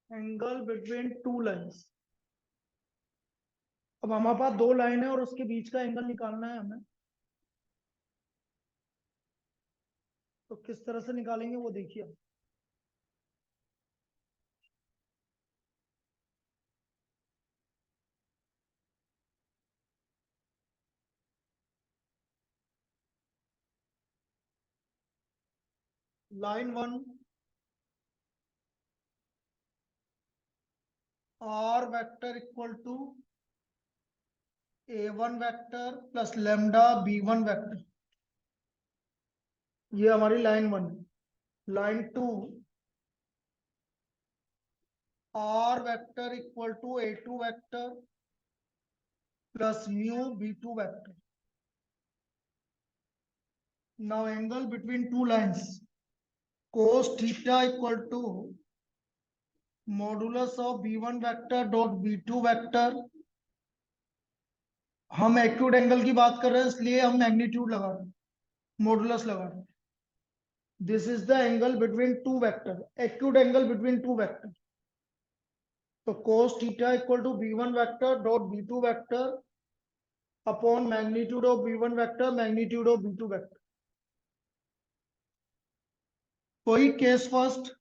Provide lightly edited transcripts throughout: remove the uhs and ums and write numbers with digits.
Angle between two lines. अब हमारे पास दो लाइन है और उसके बीच का एंगल निकालना है हमें। तो किस तरह से निकालेंगे वो देखिए। Line one, r vector equal to A1 vector plus lambda B1 vector. ये हमारी लाइन वन है। Line two, r vector equal to A2 vector plus mu B2 vector. Now angle between two lines, cos theta equal to modulus of B1 vector dot B2 vector. हम acute angle की बात कर रहे हैं इसलिए हम magnitude लगा रहे हैं, मॉडुलस लगा रहे हैं। This is the angle between two vector, acute angle between two vector. तो cos theta equal to B1 vector dot B2 vector upon magnitude of B1 vector magnitude of B2 vector. कोई case first,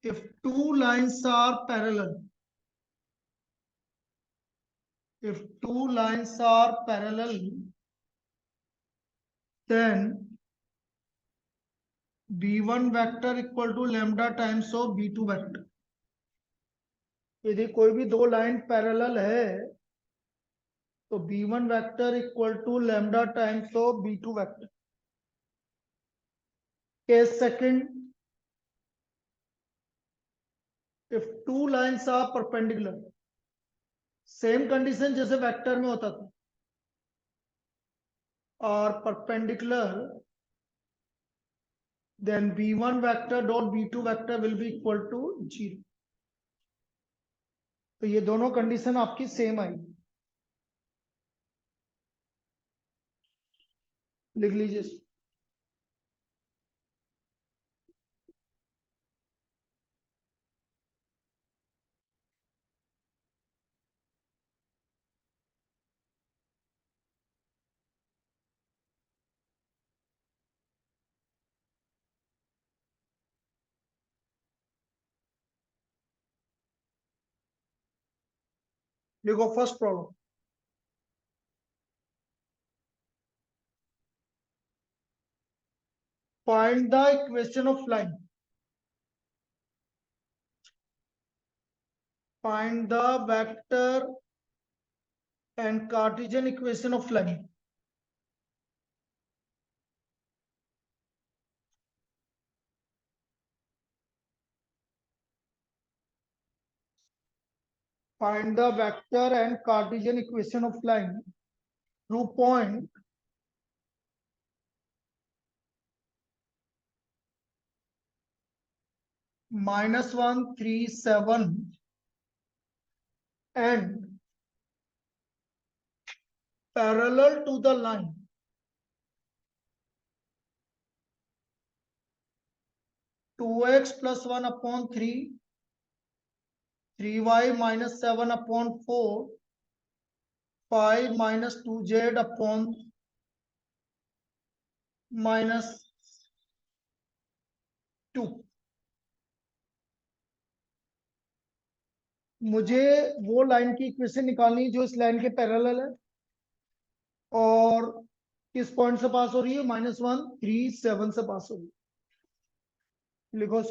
if two lines are parallel, if two lines are parallel, then B1 vector equal to lambda times of B2 vector। यदि कोई भी दो line parallel है तो B1 vector equal to lambda times of B2 vector. Case second, if two lines are perpendicular, same condition जैसे vector में होता था, और perpendicular, then B1 vector dot B2 vector will be equal to 0। तो ये दोनों कंडीशन आपकी same आई, लिख लीजिए। देखो first problem, find the equation of line, find the vector and Cartesian equation of line. Find the vector and Cartesian equation of line through point -1, 3, 7 and parallel to the line 2x plus 1 upon 3, 3y minus 7 upon 4, 5 minus 2z upon -2। मुझे वो line की equation निकालनी जो इस line के parallel है और किस पॉइंट से पास हो रही है, -1, 3, 7 से पास हो रही है। लिखो।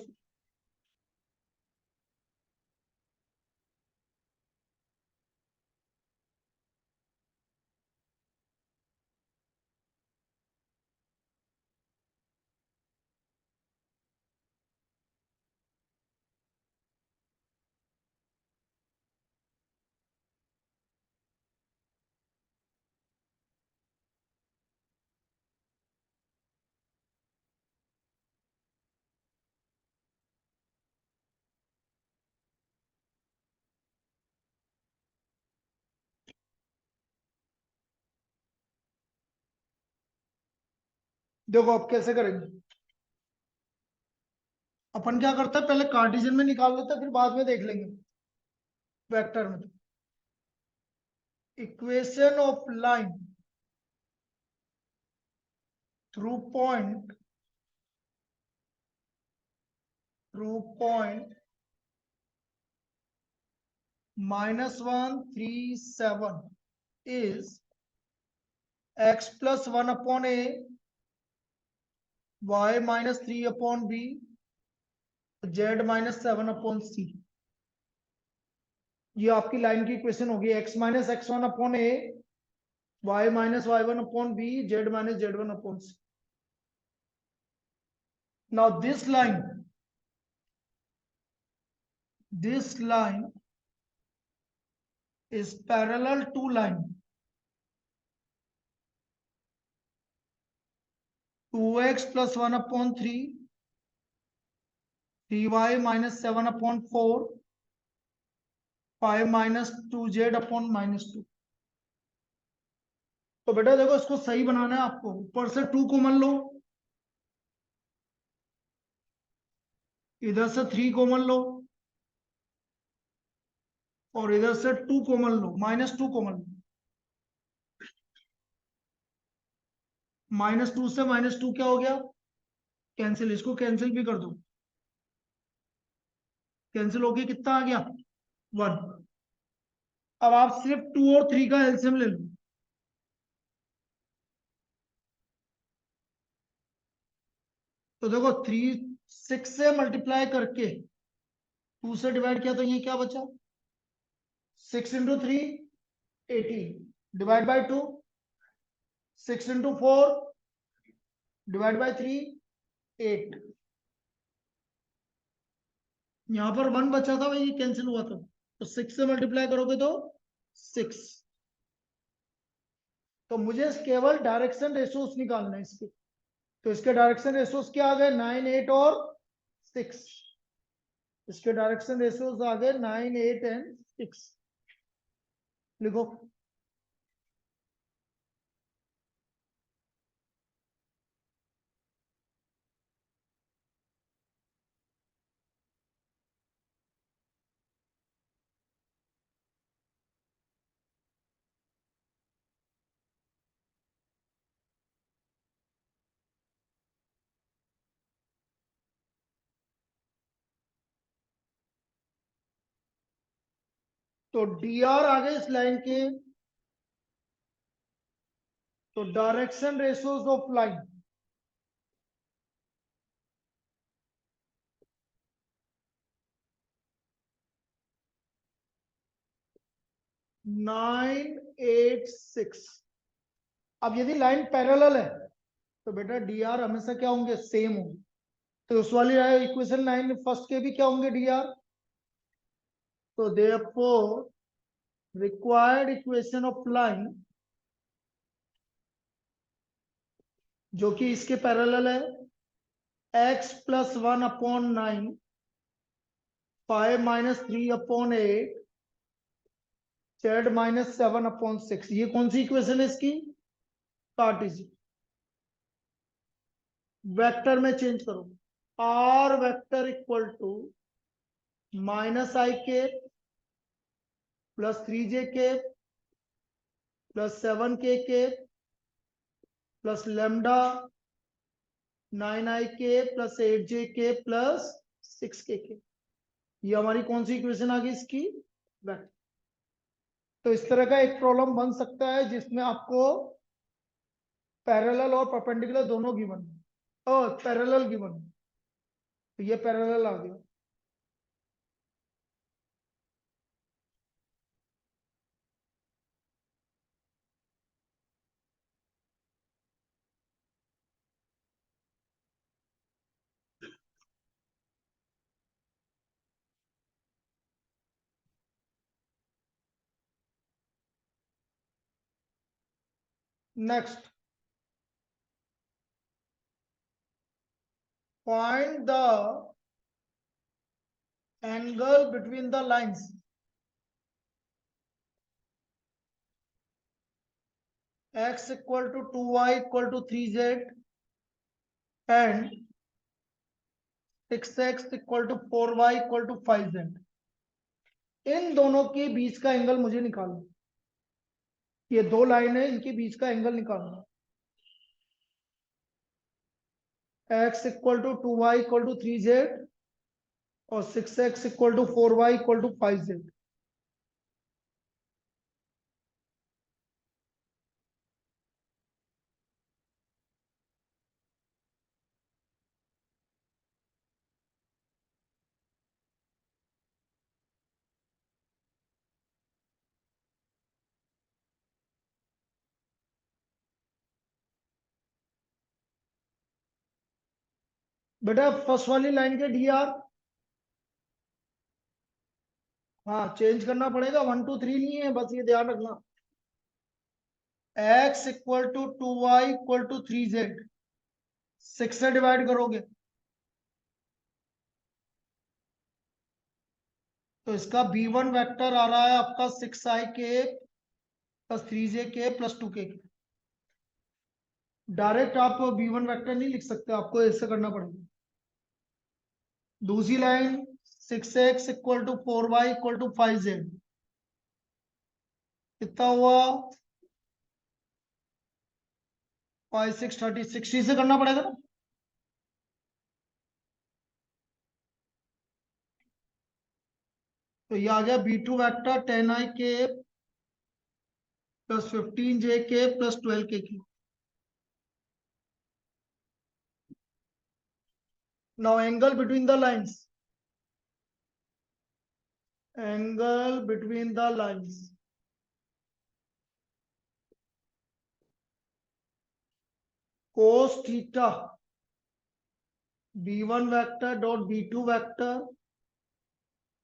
देखो अब कैसे करेंगे। अपन क्या करते हैं, पहले कार्टेशियन में निकाल लेते हैं, फिर बाद में देख लेंगे वेक्टर में। Equation of line through point -1 3 7 is x plus 1 upon a, y minus 3 upon b, z minus 7 upon c। ये आपकी लाइन की इक्वेशन होगी, x minus x1 upon A, y minus y1 upon B, z minus z1 upon C. Now this line is parallel to line 2x plus 1 upon 3, 3y minus 7 upon 4, 5 minus 2z upon -2। तो बेटा देखो, इसको सही बनाना है आपको। ऊपर से 2 common लो, इधर से 3 कॉमन लो, और इधर से 2 कॉमन लो, -2 कॉमन लो। -2 से -2 क्या हो गया, कैंसिल। इसको कैंसिल भी कर दो, कैंसिल होके कितना आ गया, 1। अब आप सिर्फ 2 और 3 का एलसीएम ले लो। तो देखो 6 से मल्टीप्लाई करके 2 से डिवाइड किया, तो ये क्या बचा, 6 into 3 18 divide by 2, 6 into 4 divide by 3 8। यहां पर 1 बचा था, वही कैंसिल हुआ था, तो 6 से मल्टीप्लाई करोगे तो 6। तो मुझे केवल डायरेक्शन रेशियोज निकालना है इसके। तो इसके डायरेक्शन रेशियोज क्या आ गए, 9 8 और 6। इसके डायरेक्शन रेशियोज आ गए 9 8 एंड 6। लिखो। तो डी आर आ गए इस लाइन के। तो direction ratios of line, nine eight six. अब यदि लाइन पैरेलल है तो बेटा डी आर हमेशा क्या होंगे, सेम होंगे। तो उस वाली इक्वेशन 9 फर्स्ट के भी क्या होंगे, डी आर। तो therefore required equation of line, जो कि इसके पैरेलल है, x plus 1 upon 9, 5 minus 3 upon 8, z minus 7 upon 6। ये कौन सी इक्वेशन है इसकी, कार्टेशियन। वेक्टर में चेंज करो, r vector equal to -i के प्लस 3j के प्लस 7k के प्लस लेमडा 9i के प्लस 8j के प्लस 6k के। ये हमारी कौन सी इक्वेशन आ गई इसकी, वेक्टर। तो इस तरह का एक प्रॉब्लम बन सकता है जिसमें आपको पैरेलल और परपेंडिकुलर दोनों गिवन, और पैरेलल गिवन। तो ये पैरेलल आ गया। Next, find the angle between the lines x equal to 2y equal to 3z and 6x equal to 4y equal to 5z। इन दोनों के बीच का एंगल मुझे निकालना। ये दो लाइन है, इनके बीच का एंगल निकालना। x equal to 2y equal to 3z और 6x equal to 4y equal to 5z। बेटा फर्स्ट वाली लाइन के डी आर, हाँ चेंज करना पड़ेगा, 1 2 3 नहीं है, बस ये ध्यान रखना। x equal to 2y equal to 3z, 6 से डिवाइड करोगे तो इसका b1 वेक्टर आ रहा है आपका 6i plus 3j plus 2k। Direct आप b1 वेक्टर नहीं लिख सकते, आपको ऐसे करना पड़ेगा। दूसरी line 6x equal to 4y equal to 5z, कितना हुआ 5 6 30, 60 से करना पड़ेगा ना। तो ये आ गया b2 vector 10i plus 15j plus 12k। Now angle between the lines, angle between the lines, cos theta b1 vector dot b2 vector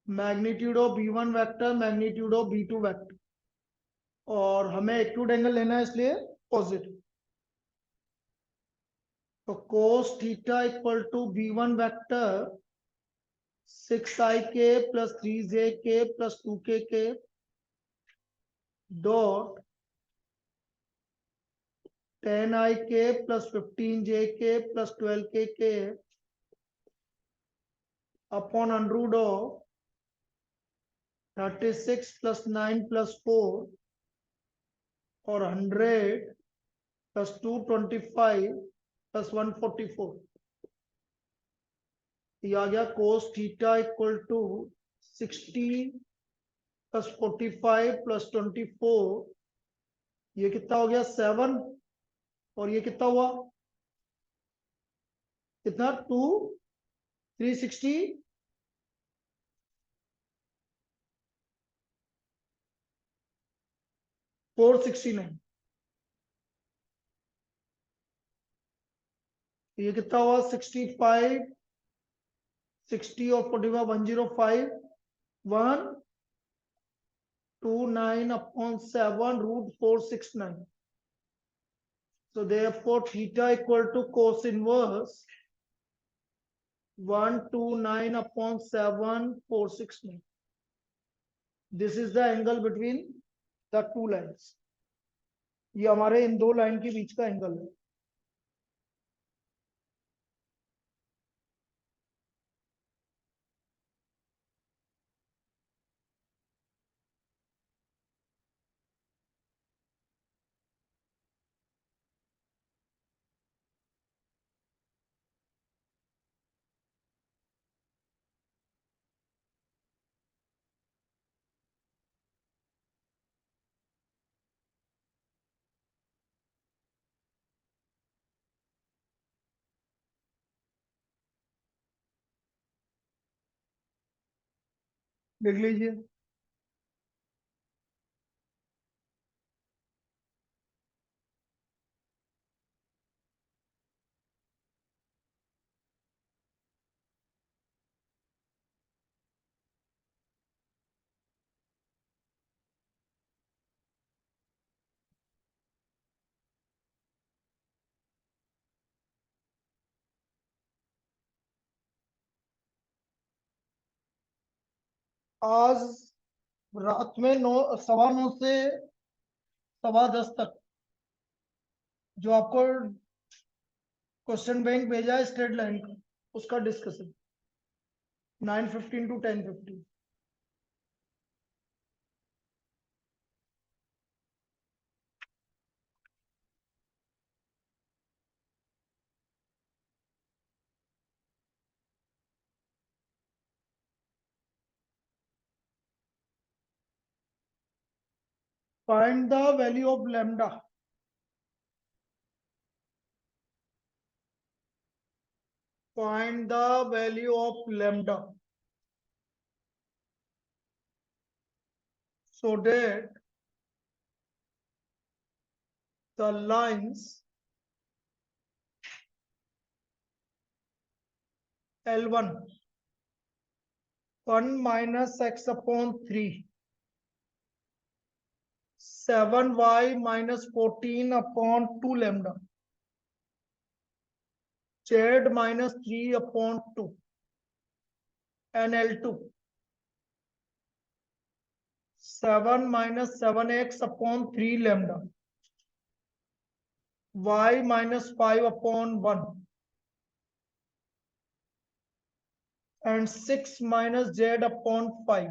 magnitude of b1 vector magnitude of b2 vector, और हमें acute angle लेना है इसलिए positive. तो cos theta equal to b1 vector 6i plus 3j plus 2k dot 10i plus 15j plus 12k upon under root of 36 plus 9 plus 4 और 100 plus 225 plus 144। ये आ गया cos theta equal to 60 plus 45 plus 24, ये कितना हो गया 7, और ये कितना हुआ कितना 2 360 469, ये कितना हुआ 65 60 और 45 105 129 upon 7 root 469. So therefore theta equal to cos inverse 129 upon 7 469. This is the angle between the two lines. ये हमारे इन दो लाइन के बीच का एंगल है। देख लीजिए, आज रात में 9 सवा 9 से 10:15 तक जो आपको क्वेश्चन बैंक भेजा है स्ट्रेट लाइन का, उसका discussion. 9:15 to 10:50. Find the value of lambda. Find the value of lambda so that the lines L1 1 minus x upon 3, 7y minus 14 upon 2 lambda, z minus 3 upon 2, and L2 7 minus 7x upon 3 lambda, y minus 5 upon 1, and 6 minus z upon 5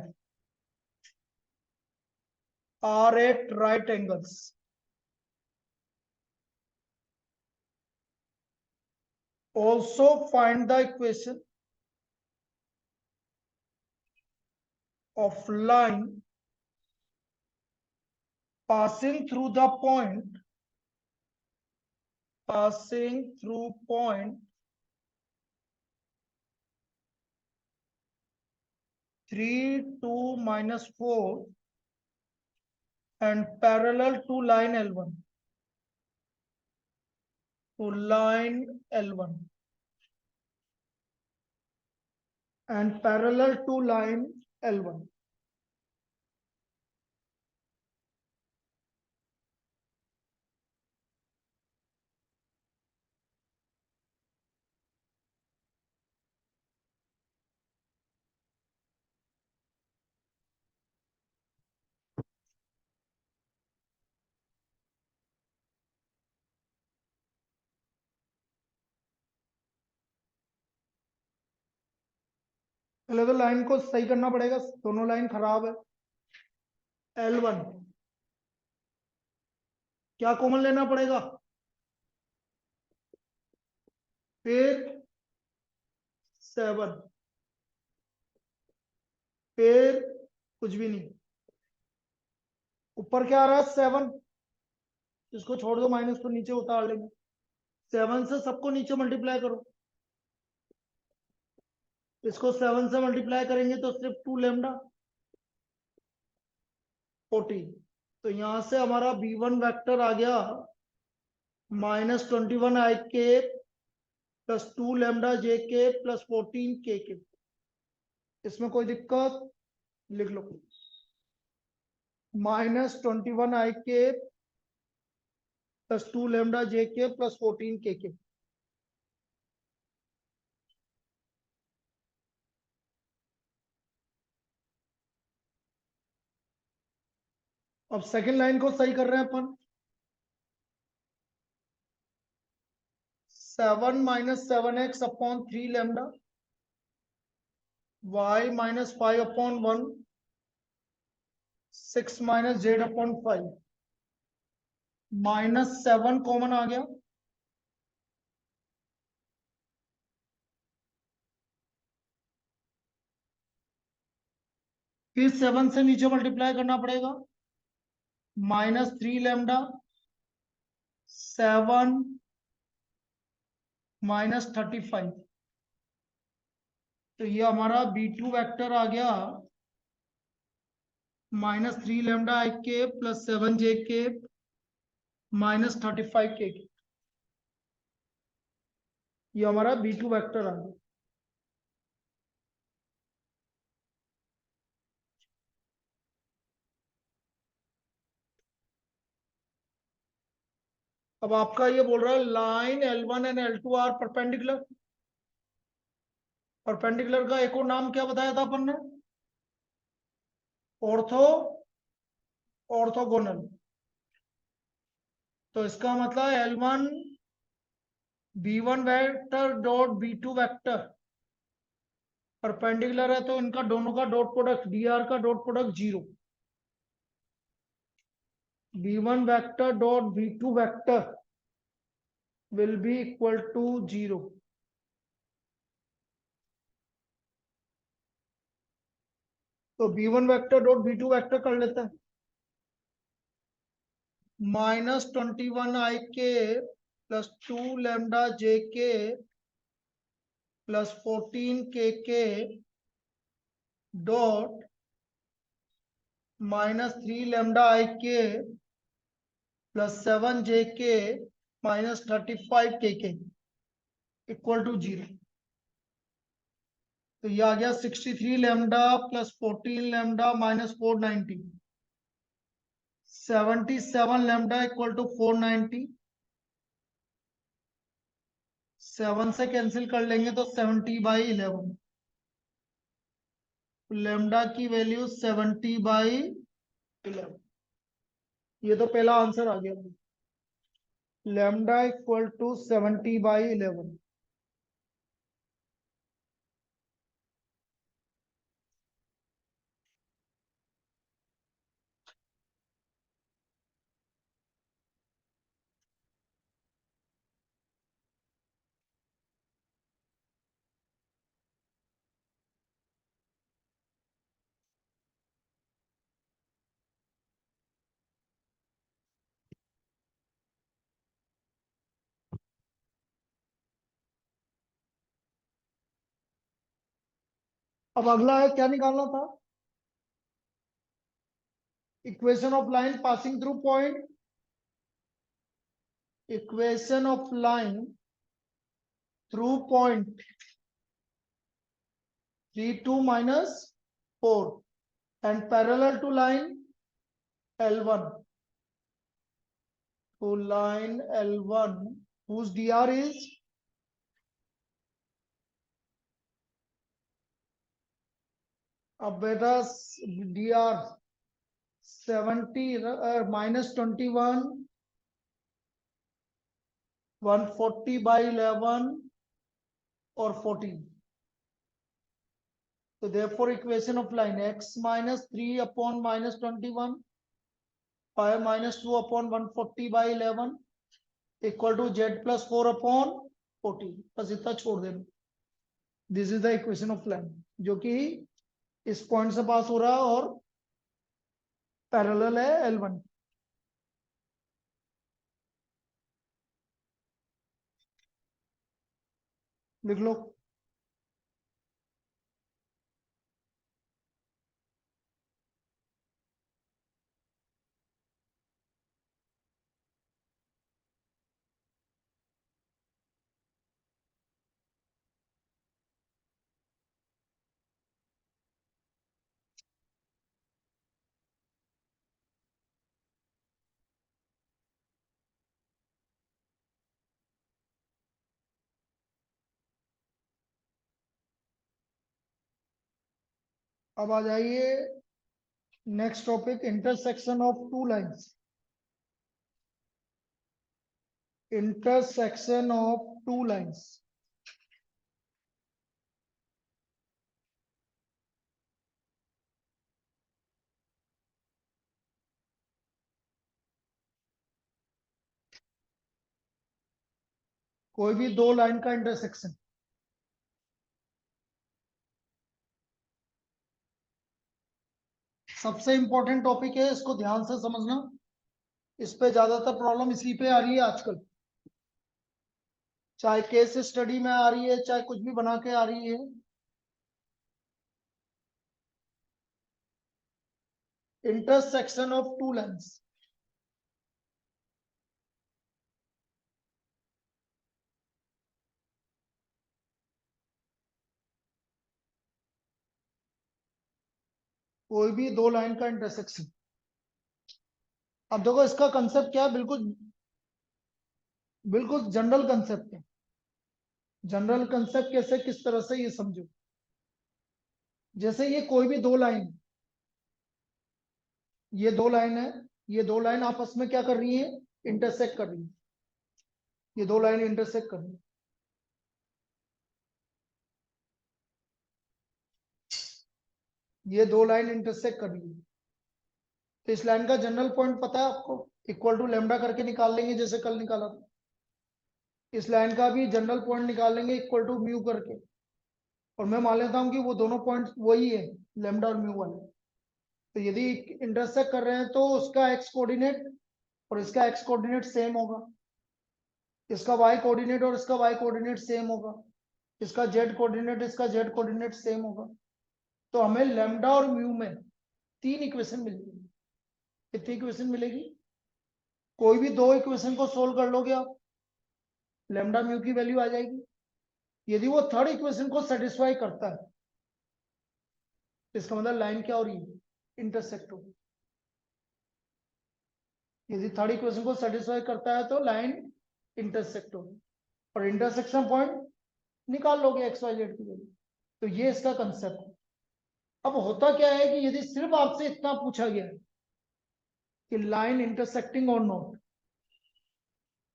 are at right angles. Also find the equation of line passing through the point 3, 2, minus 4 and parallel to line L1. To line L1 and parallel to line L1. पहले तो line को सही करना पड़ेगा, दोनों line खराब है। L1 क्या कॉमन लेना पड़ेगा, फिर 7, फिर कुछ भी नहीं, ऊपर क्या आ रहा है 7, इसको छोड़ दो, माइनस को नीचे उतार लेंगे, 7 से सबको नीचे मल्टीप्लाई करो, इसको 7 से मल्टीप्लाई करेंगे तो सिर्फ 2 लैम्डा 14। तो यहां से हमारा b1 वेक्टर आ गया -21 i plus 2 lambda j plus 14 k। इसमें कोई दिक्कत, लिख लो -21 i plus 2 lambda j plus 14 k। अब सेकंड लाइन को सही कर रहे हैं अपन, 7 minus 7x upon 3 lambda, y minus 5 upon 1, 6 minus z upon 5, -7 common आ गया, फिर 7 से नीचे मल्टीप्लाई करना पड़ेगा, -3 लैम्डा 7 -35। तो ये हमारा b2 वेक्टर आ गया -3 lambda i plus 7 j -35 k। ये हमारा b2 वेक्टर आ गया। अब आपका ये बोल रहा है line L1 and L2 are perpendicular. Perpendicular का एक और नाम क्या बताया था अपन ने, ऑर्थोगोनल। तो इसका मतलब L1 b1 vector dot b2 vector perpendicular है तो इनका दोनों का डॉट प्रोडक्ट, डी आर का dot product 0, v1 vector dot v2 vector will be equal to 0. तो v1 vector dot v2 vector कर लेते हैं, -21 ik plus 2 lambda jk plus 14 kk dot -3 lambda ik plus 7 jk minus 35 kk equal to 0। तो ये आ गया 63 lambda plus 14 lambda minus 490, 77 lambda equal to 490, 7 से cancel कर लेंगे तो 70/11, लैम्डा की वैल्यू 70/11। ये तो पहला आंसर आ गया, लैम्डा इक्वल टू 70/11। अब अगला है, क्या निकालना था, equation of line passing through point, equation of line through point 32 minus 4 and parallel to line L1, to line L1 whose dr is अब बेटा dr 70 -21 140/11 और 14। तो therefore equation of line x minus 3 upon -21 5 minus 2 upon 140/11 equal to z plus 4 upon 14, बस इतना छोड़ देना। This is the equation of line जो कि इस पॉइंट से पास हो रहा है और पैरेलल है L1। लिख लो। अब आ जाइए next topic, intersection of two lines, intersection of two lines. कोई भी दो लाइन का इंटरसेक्शन, सबसे इंपॉर्टेंट टॉपिक है, इसको ध्यान से समझना। इस पे ज्यादातर प्रॉब्लम इसी पे आ रही है आजकल, चाहे केस स्टडी में आ रही है चाहे कुछ भी बना के आ रही है। इंटरसेक्शन ऑफ टू लाइंस, कोई भी दो लाइन का इंटरसेक्शन। अब देखो इसका कंसेप्ट क्या है, बिल्कुल बिल्कुल जनरल कंसेप्ट है। जनरल कंसेप्ट कैसे, किस तरह से, ये समझो। जैसे ये कोई भी दो लाइन, ये दो लाइन है, ये दो लाइन आपस में क्या कर रही है, इंटरसेक्ट कर रही है। ये दो लाइन इंटरसेक्ट कर रही है। ये दो लाइन इंटरसेक्ट कर रही है, तो इस लाइन का जनरल पॉइंट पता है आपको, इक्वल टू लेमडा करके निकाल लेंगे जैसे कल निकाला था। इस लाइन का भी जनरल पॉइंट निकाल लेंगे इक्वल टू म्यू करके, और मैं मान लेता हूं कि वो दोनों पॉइंट वही है, लेमडा और म्यू वाले। तो यदि इंटरसेक्ट कर रहे हैं तो उसका एक्स कोऑर्डिनेट और इसका एक्स कोऑर्डिनेट सेम होगा, इसका वाई कोऑर्डिनेट और इसका वाई कोऑर्डिनेट सेम होगा, इसका जेड कोऑर्डिनेट इसका जेड कोऑर्डिनेट सेम होगा। तो हमें लेमडा और म्यू में 3 इक्वेशन मिलेगी। कितनी इक्वेशन मिलेगी? कोई भी 2 इक्वेशन को सोल्व कर लोगे आप, लेमडा म्यू की वैल्यू आ जाएगी। यदि वो थर्ड इक्वेशन को सेटिस्फाई करता है, इसका मतलब लाइन क्या हो रही है? इंटरसेक्ट हो। यदि थर्ड इक्वेशन को सेटिस्फाई करता है तो लाइन इंटरसेक्ट होगी, और इंटरसेक्शन पॉइंट निकाल लोगे एक्स वाई जेड की वैल्यू। तो ये इसका कंसेप्ट है। अब होता क्या है कि यदि सिर्फ आपसे इतना पूछा गया है कि लाइन इंटरसेक्टिंग और नॉट,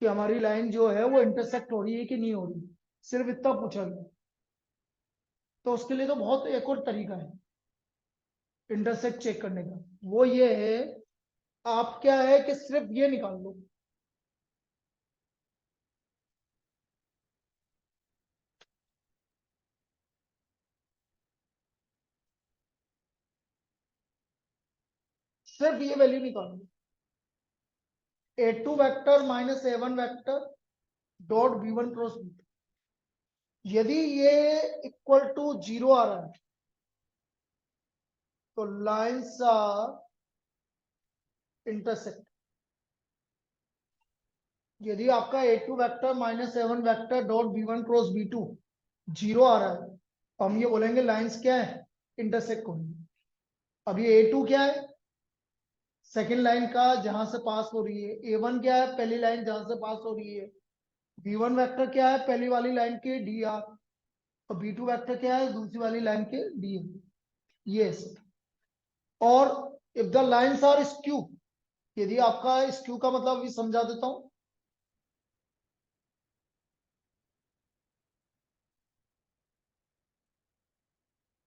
कि हमारी लाइन जो है वो इंटरसेक्ट हो रही है कि नहीं हो रही, सिर्फ इतना पूछा गया, तो उसके लिए तो बहुत एक और तरीका है इंटरसेक्ट चेक करने का। वो ये है, आप क्या है कि सिर्फ ये निकाल लो, सिर्फ ये वैल्यू निकाल लो, a2 vector minus a1 vector dot b1 cross b2। यदि ये इक्वल टू 0 आ रहा है तो लाइन्स आर इंटरसेक्ट। यदि आपका a2 vector minus a1 vector dot b1 cross b2 0 आ रहा है तो हम ये बोलेंगे लाइन्स क्या है? इंटरसेक्ट होंगी। अब ये a2 क्या है? सेकेंड लाइन का जहां से पास हो रही है। a1 क्या है? पहली लाइन जहां से पास हो रही है। b1 वेक्टर क्या है? पहली वाली लाइन के डी आर। और b2 वेक्टर क्या है? दूसरी वाली लाइन के डी एम। ये है। और if the lines are skew, यदि आपका स्क्यू का मतलब अभी समझा देता हूं।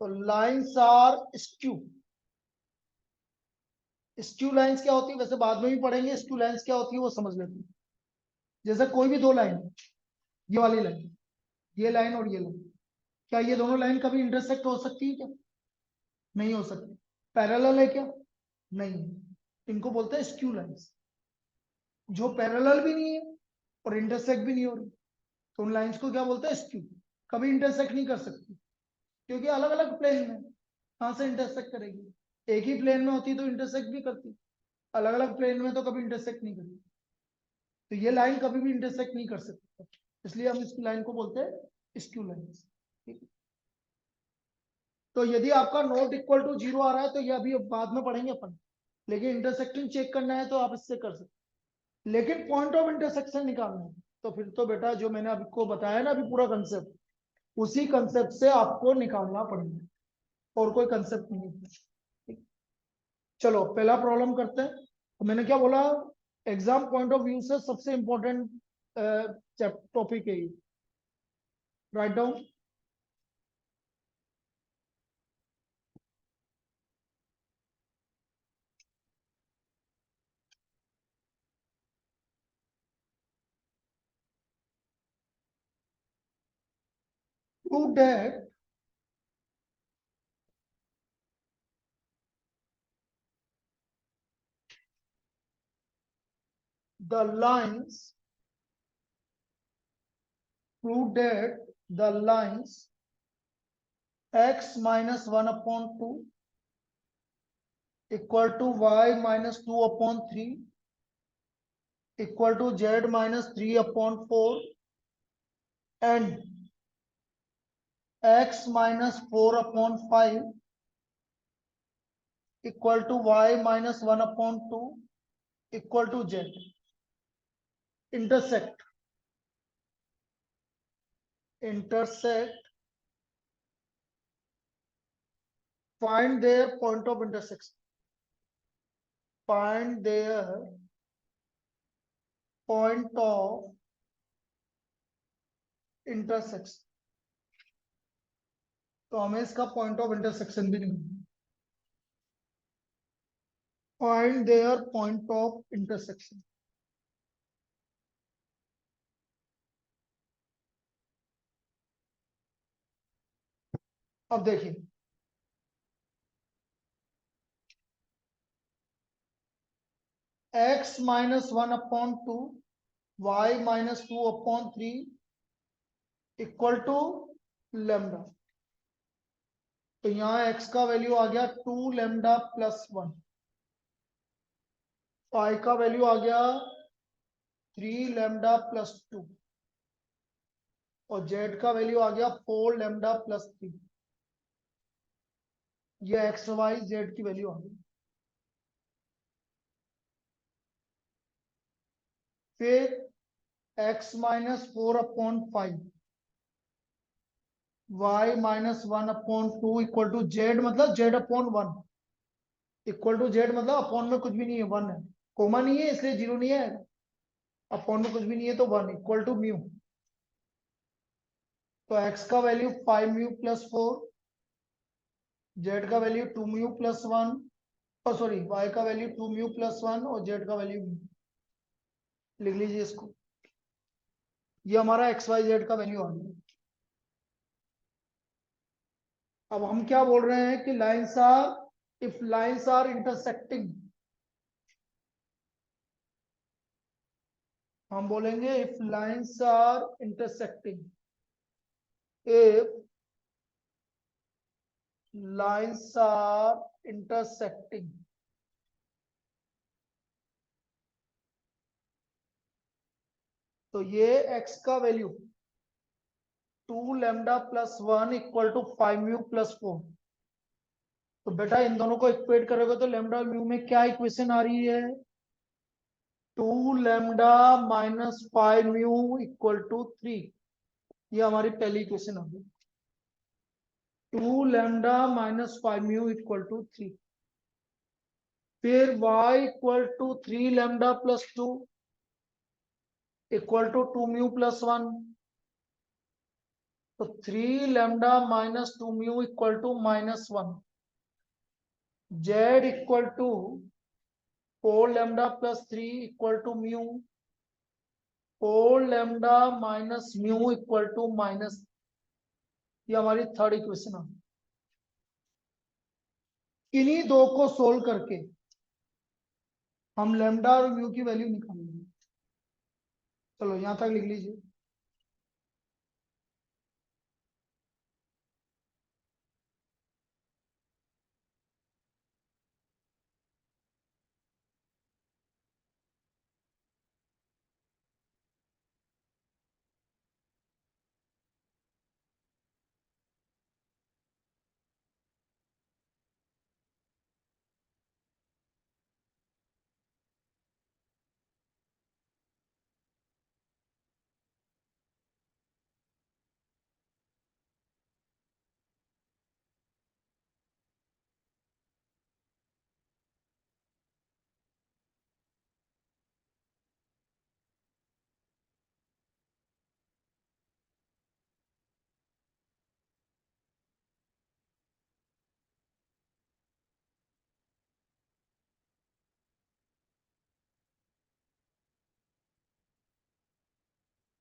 तो lines are skew, skew lines क्या होती है वैसे बाद में भी पढ़ेंगे, स्क्यू लाइन्स क्या होती है वो समझ लेते हैं। जैसे कोई भी दो लाइन, ये वाली लाइन, ये लाइन और ये लाइन, क्या ये दोनों लाइन कभी इंटरसेक्ट हो सकती है क्या? नहीं हो सकती। पैरेलल है क्या? नहीं। इनको बोलते हैं स्क्यू लाइन्स, जो पैरेलल भी नहीं है और इंटरसेक्ट भी नहीं हो रही, तो उन लाइन्स को क्या बोलते हैं? स्क्यू। कभी इंटरसेक्ट नहीं कर सकती, क्योंकि अलग अलग प्लेन में कहां से इंटरसेक्ट करेगी? एक ही प्लेन में होती तो इंटरसेक्ट भी करती, अलग अलग प्लेन में तो कभी इंटरसेक्ट नहीं करती। तो ये लाइन कभी भी इंटरसेक्ट नहीं कर सकती, इसलिए हम इस लाइन को बोलते हैं स्क्यू लाइन। ठीक है। तो यदि आपका नॉट इक्वल टू 0 आ रहा है तो ये अभी बाद में पढ़ेंगे अपन, लेकिन इंटरसेक्टिंग चेक करना है तो आप इससे कर सकते। लेकिन पॉइंट ऑफ इंटरसेक्शन निकालना है तो फिर तो बेटा जो मैंने आपको बताया ना अभी पूरा कंसेप्ट, उसी कंसेप्ट से आपको निकालना पड़ेगा, और कोई कंसेप्ट नहीं है। ठीक। चलो पहला प्रॉब्लम करते हैं। तो मैंने क्या बोला, एग्जाम पॉइंट ऑफ व्यू से सबसे इंपॉर्टेंट टॉपिक है ये, write down. Prove that the lines, prove that the lines x minus 1 upon 2 equal to y minus 2 upon 3 equal to z minus 3 upon 4 and x minus 4 upon 5 equal to y minus 1 upon 2 equal to z. Intersect find their point of intersection, find their point of intersection। तो हमें इसका point of intersection भी नहीं, find there point of intersection. अब देखिए, x minus 1/2 y minus 2/3 equal to lambda. तो यहाँ x का वैल्यू आ गया 2 लेमडा प्लस 1, y का वैल्यू आ गया 3 लेमडा प्लस 2 और z का वैल्यू आ गया 4 लेमडा प्लस 3। ये एक्स वाई जेड की वैल्यू आ गई। फिर x minus 4/5 y minus 1/2 equal to z, मतलब z/1 इक्वल टू जेड, मतलब अपॉन में कुछ भी नहीं है, 1 है, कोमा नहीं है इसलिए 0 नहीं है, अपॉन में कुछ भी नहीं है तो 1 इक्वल टू म्यू। तो x का वैल्यू 5 म्यू प्लस 4, z का वैल्यू 2 म्यू प्लस 1, और सॉरी y का वैल्यू 2 म्यू प्लस 1 और z का वैल्यू म्यू। लिख लीजिए इसको, ये हमारा एक्स वाई जेड का वैल्यू आ गया। अब हम क्या बोल रहे हैं कि lines are, if lines are intersecting, हम बोलेंगे if lines are intersecting, if lines are intersecting, तो ये x का value 2 lambda plus 1 equal to 5 mu plus 4। तो बेटा इन दोनों को इक्वेट करोगे तो लेमडा और म्यू में क्या इक्वेशन आ रही है, 2 lambda minus 5 mu equal to 3। ये हमारी पहली इक्वेशन आ गई, 2 lambda minus 5 mu equal to 3। फिर y equal to 3 lambda plus 2 equal to 2 mu plus 1। तो 3 lambda minus 2 mu equal to -1। z equal to 4 lambda plus 3 equal to mu, 4 lambda minus mu equal to minus. ये हमारी third equation है। इन्हीं दो को solve करके हम lambda और म्यू की वैल्यू निकालेंगे। चलो यहां तक लिख लीजिए।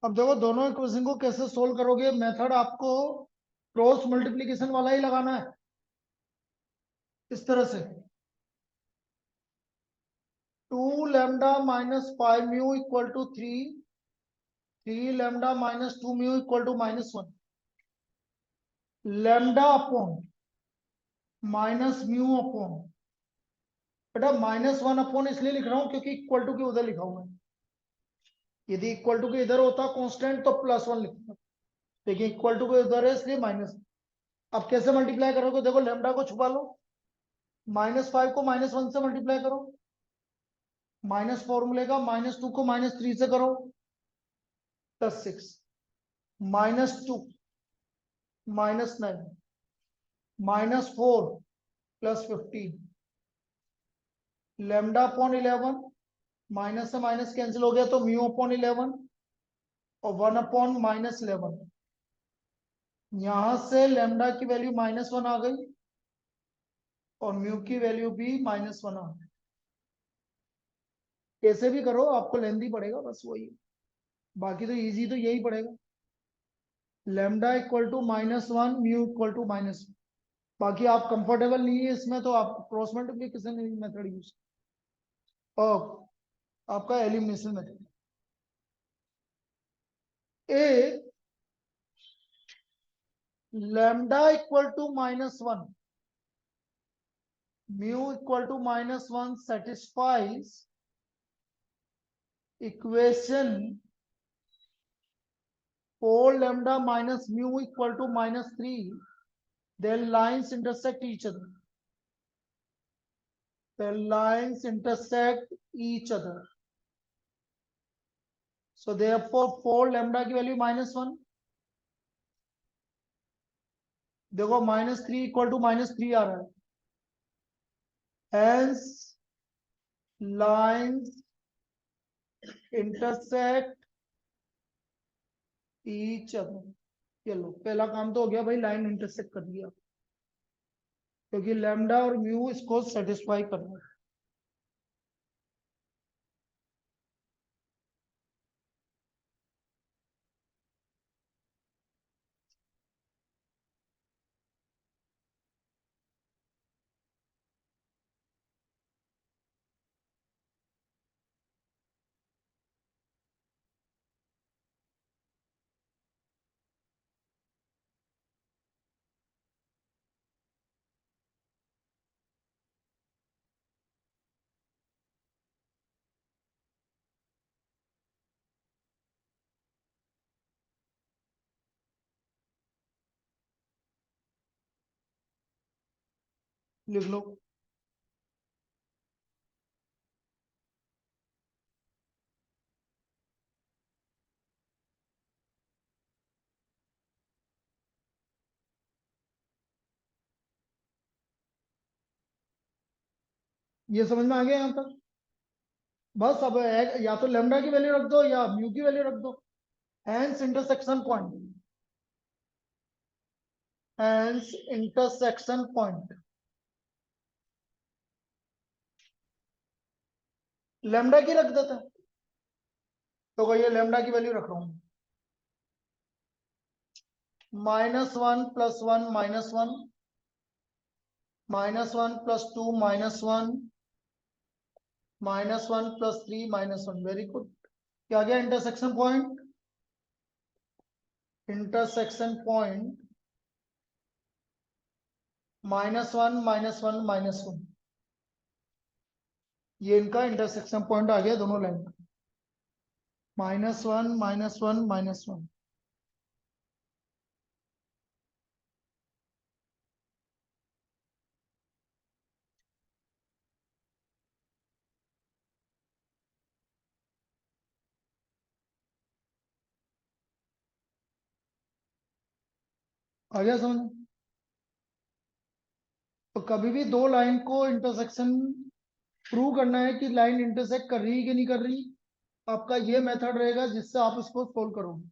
अब देखो दोनों इक्वेशन को कैसे सोल्व करोगे, मेथड आपको क्रॉस मल्टीप्लीकेशन वाला ही लगाना है। इस तरह से 2 lambda minus 5 mu equal to 3 lambda minus 2 mu equal to -1, lambda upon minus mu upon, बेटा -1 अपॉन इसलिए लिख रहा हूं क्योंकि इक्वल टू के उधर लिखा हुआ है। यदि इक्वल टू के इधर होता कांस्टेंट तो +1 लिखता, लेकिन इक्वल टू के उधर है इसलिए माइनस। अब कैसे मल्टीप्लाई करोगे, देखो लेमडा को छुपा लो, -5 को -1 से मल्टीप्लाई करो, माइनस फॉर्मूले का, -2 को -3 से करो, +6, -2 -9 -4 +15, लेमडा अपॉन 11, माइनस से माइनस कैंसिल हो गया तो म्यू अपॉन 11 और 1 अपॉन -11। यहां से लेमडा की वैल्यू -1 आ गई और म्यू की वैल्यू भी -1 आ गई। ऐसे भी करो, आपको लेंथी पड़ेगा, बस वही। बाकी तो इजी तो यही पड़ेगा, lambda equal to -1, mu equal to -1। बाकी आप कंफर्टेबल नहीं है इसमें तो आप क्रॉस मल्टीप्लिकेशन मेथड यूज, और आपका elimination method. A lambda equal to -1, mu equal to -1 satisfies equation 4 lambda minus mu equal to -3, then lines intersect each other. The lines intersect each other. So therefore 4 lambda की value -1, देखो -3 equal to -3 आ रहा है, hence lines intersect each other। चलो पहला काम तो हो गया भाई, लाइन इंटरसेक्ट कर दिया, क्योंकि लैम्डा और म्यू इसको सेटिस्फाई कर रहा है। लिख लो। ये समझ में आ गया यहाँ तक? बस अब या तो लेमडा की वैल्यू रख दो या म्यू की वैल्यू रख दो। Hence intersection point, hence intersection point lambda की रख देते हैं, तो ये लेमडा की वैल्यू रख रहा हूं, -1 + 1 -1, -1 + 2 -1, -1 + 3 -1। Very good. क्या गया इंटरसेक्शन पॉइंट? इंटरसेक्शन पॉइंट -1 -1 -1, ये इनका इंटरसेक्शन पॉइंट आ गया दोनों लाइन का, -1 -1 -1। आ गया समझ? तो कभी भी दो लाइन को इंटरसेक्शन प्रूव करना है कि लाइन इंटरसेक्ट कर रही है कि नहीं कर रही, आपका ये मेथड रहेगा जिससे आप इसको सोल्व करोगे।